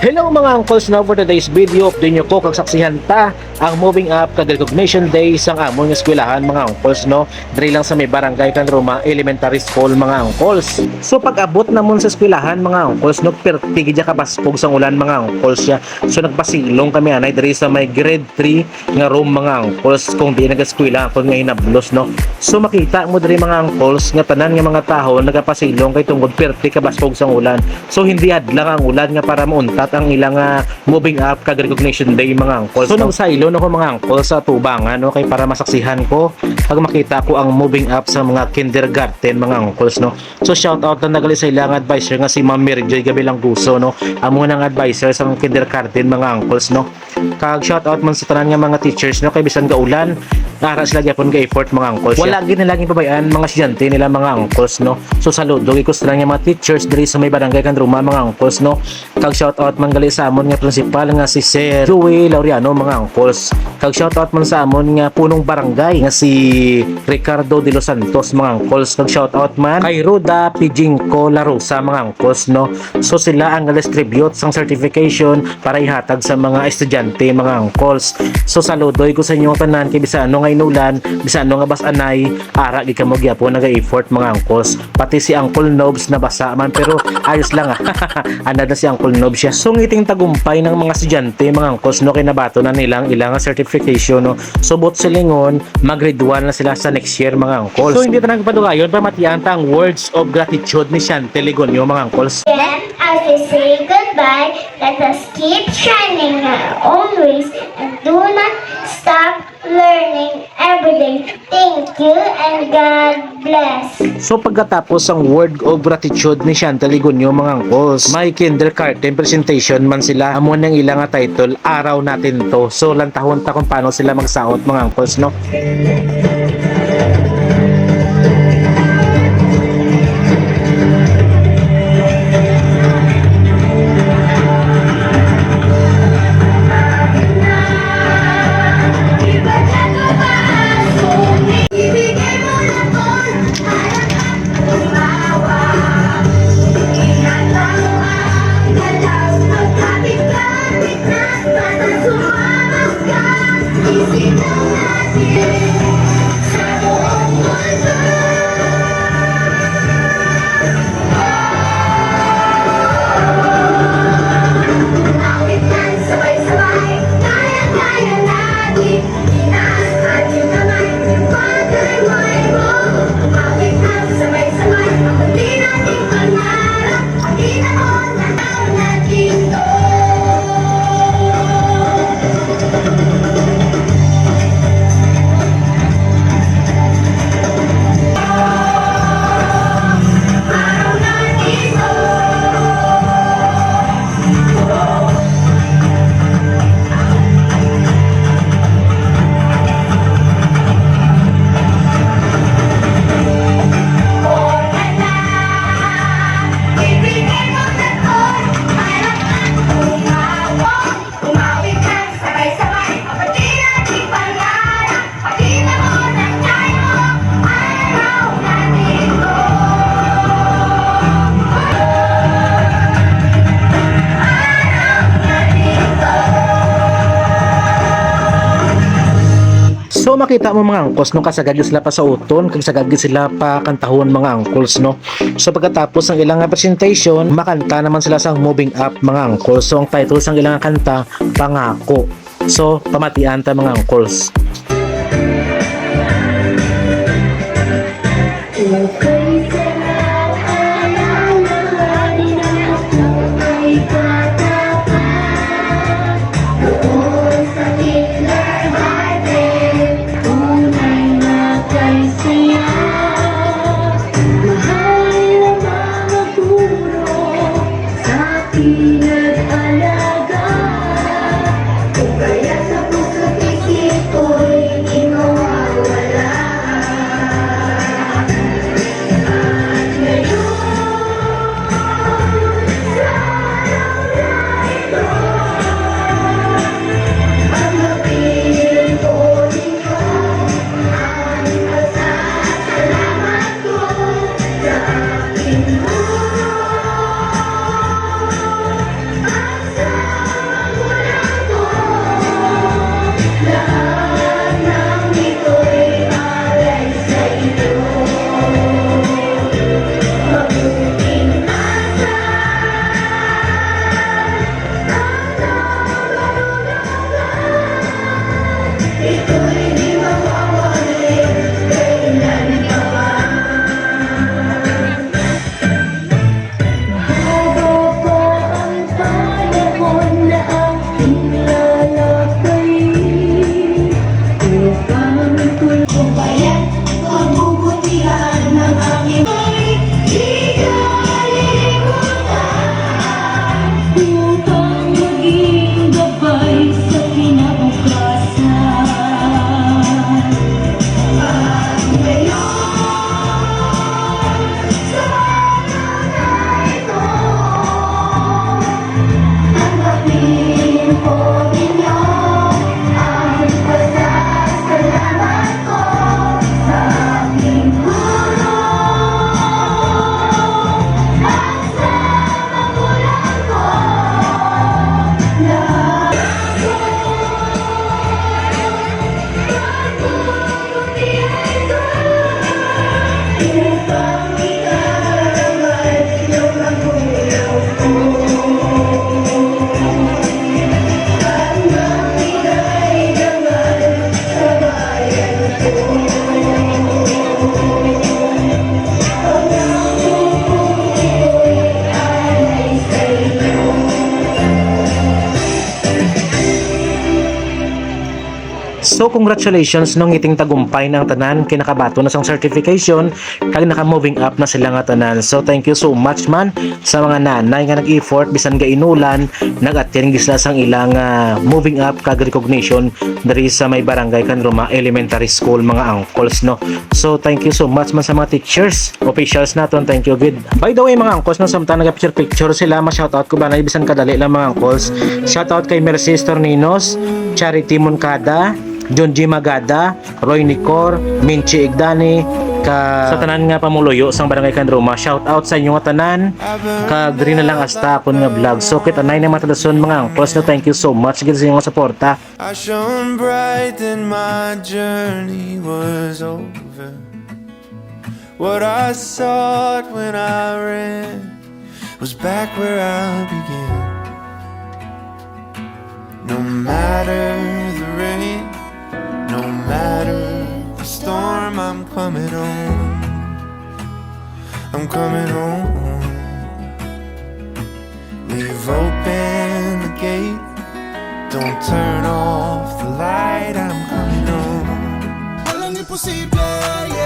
Hello mga uncles, now for today's video, update nyo ko kagsaksihan ta ang moving up kag recognition day sang amon nga eskwelahan mga uncles no. Diri lang sa may barangay kan Roma Elementary School mga uncles. So pag abot namon sa eskwelahan mga uncles no, perti gid ka baspog sang ulan mga uncles ya. So nagpasilong kami anay diri sa may grade 3 nga room mga uncles kung di nag-eskwela kon nga hinablos no. So makita mo diri mga uncles nga tanan nga mga tawo nagapasilong kay tungod perti ka baspog sang ulan. So hindi hadlang ang ulan nga para mauntat ang ilang moving up kag recognition day mga uncles. So nung sailon ako mga uncles sa tubangan no kay para masaksihan ko pag makita ko ang moving up sa mga kindergarten mga uncles no. So shout out na nagali sa ilang advisor nga si Ma'am Mary Joy Gabilang Guso no. Amo nang advisor sa kindergarten mga uncles no. Kag shout out man sa tanan nga mga teachers no kay bisan ga ulan ara sila gyapon ga effort mga uncles. Wala gid na laging pabayaan mga estudyante nila mga uncles no. So saludo gyud ko sa tanan nga mga teachers diri sa may barangay kan Roma mga uncles no. Kag shout out man gali sa amon nga principal nga si Sir Joey Laureano mga uncles. Kag shout out man sa amon nga punong barangay nga si Ricardo de los Santos mga uncles. Kag shout out man kay Ruda Pijingco Larosa mga uncles no. So sila ang distribute sang certification para ihatag sa mga estudyante mga uncles. So saludoy ko sa inyo tanan kay bisan ano nga inulan, bisan ano nga bas-anay, ara gid kamo gyapon naga-effort mga uncles. Pati si Uncle Nobs na basa man pero ayos lang Anda na si Uncle Nobs siya. So ngiting tagumpay ng mga estudyante mga uncles no kinabato na nilang ilang certification no. So bot silingon mag-grade 1 na sila sa next year mga uncles. So hindi ta nagpadugayon pamatian ta ang words of gratitude ni Chantel Ligonio mga uncles. Then, as we say goodbye, let us keep shining our own ways and do not stop learning every day. Thank you and God bless. So pagkatapos ang word of gratitude ni Chantel Ligonio mga uncles, may kindergarten presentation man sila amon ng ilang title araw natin to. So lantahon ta kung paano sila magsaot mga uncles no. So makita mo mga uncles no kasagad sila pa sa uton kag sagad sila pa kantahon mga uncles no. So pagkatapos ng ilang presentation makanta naman sila sang moving up mga uncles. So ang title sang ilang kanta Pangako. So pamatian ta mga uncles. So congratulations nung iting tagumpay ng tanan kinakabato na sang certification kag naka-moving up na sila nga tanan. So thank you so much man sa mga nanay nga nag-effort bisan gainulan nag-attend gisla sang ilang moving up kag recognition diri sa may barangay Kanruma Elementary School mga uncles no. So thank you so much man sa mga teachers, officials naton. Thank you good. By the way mga uncles no, samtang nag-picture sila, ma-shoutout ko ba na bisan kadali lang mga uncles. Shoutout kay Mercedes Torninos, Charity Moncada, John G. Magada, Roy Nicor, Minchi Igdani, sa tanan nga pamuluyo sang barangay Kanruma. Shout out sa inyo nga tanan. Kag diri na lang hasta akon nga vlog. So kita nay na matalason mga angkos no. Thank you so much gid sa inyong suporta. I shone bright then my journey was over. What I sought when I ran was back where I began. No matter the rain, no matter the storm, I'm coming home. I'm coming home. Leave open the gate, don't turn off the light. I'm coming home. Walang imposible, yeah.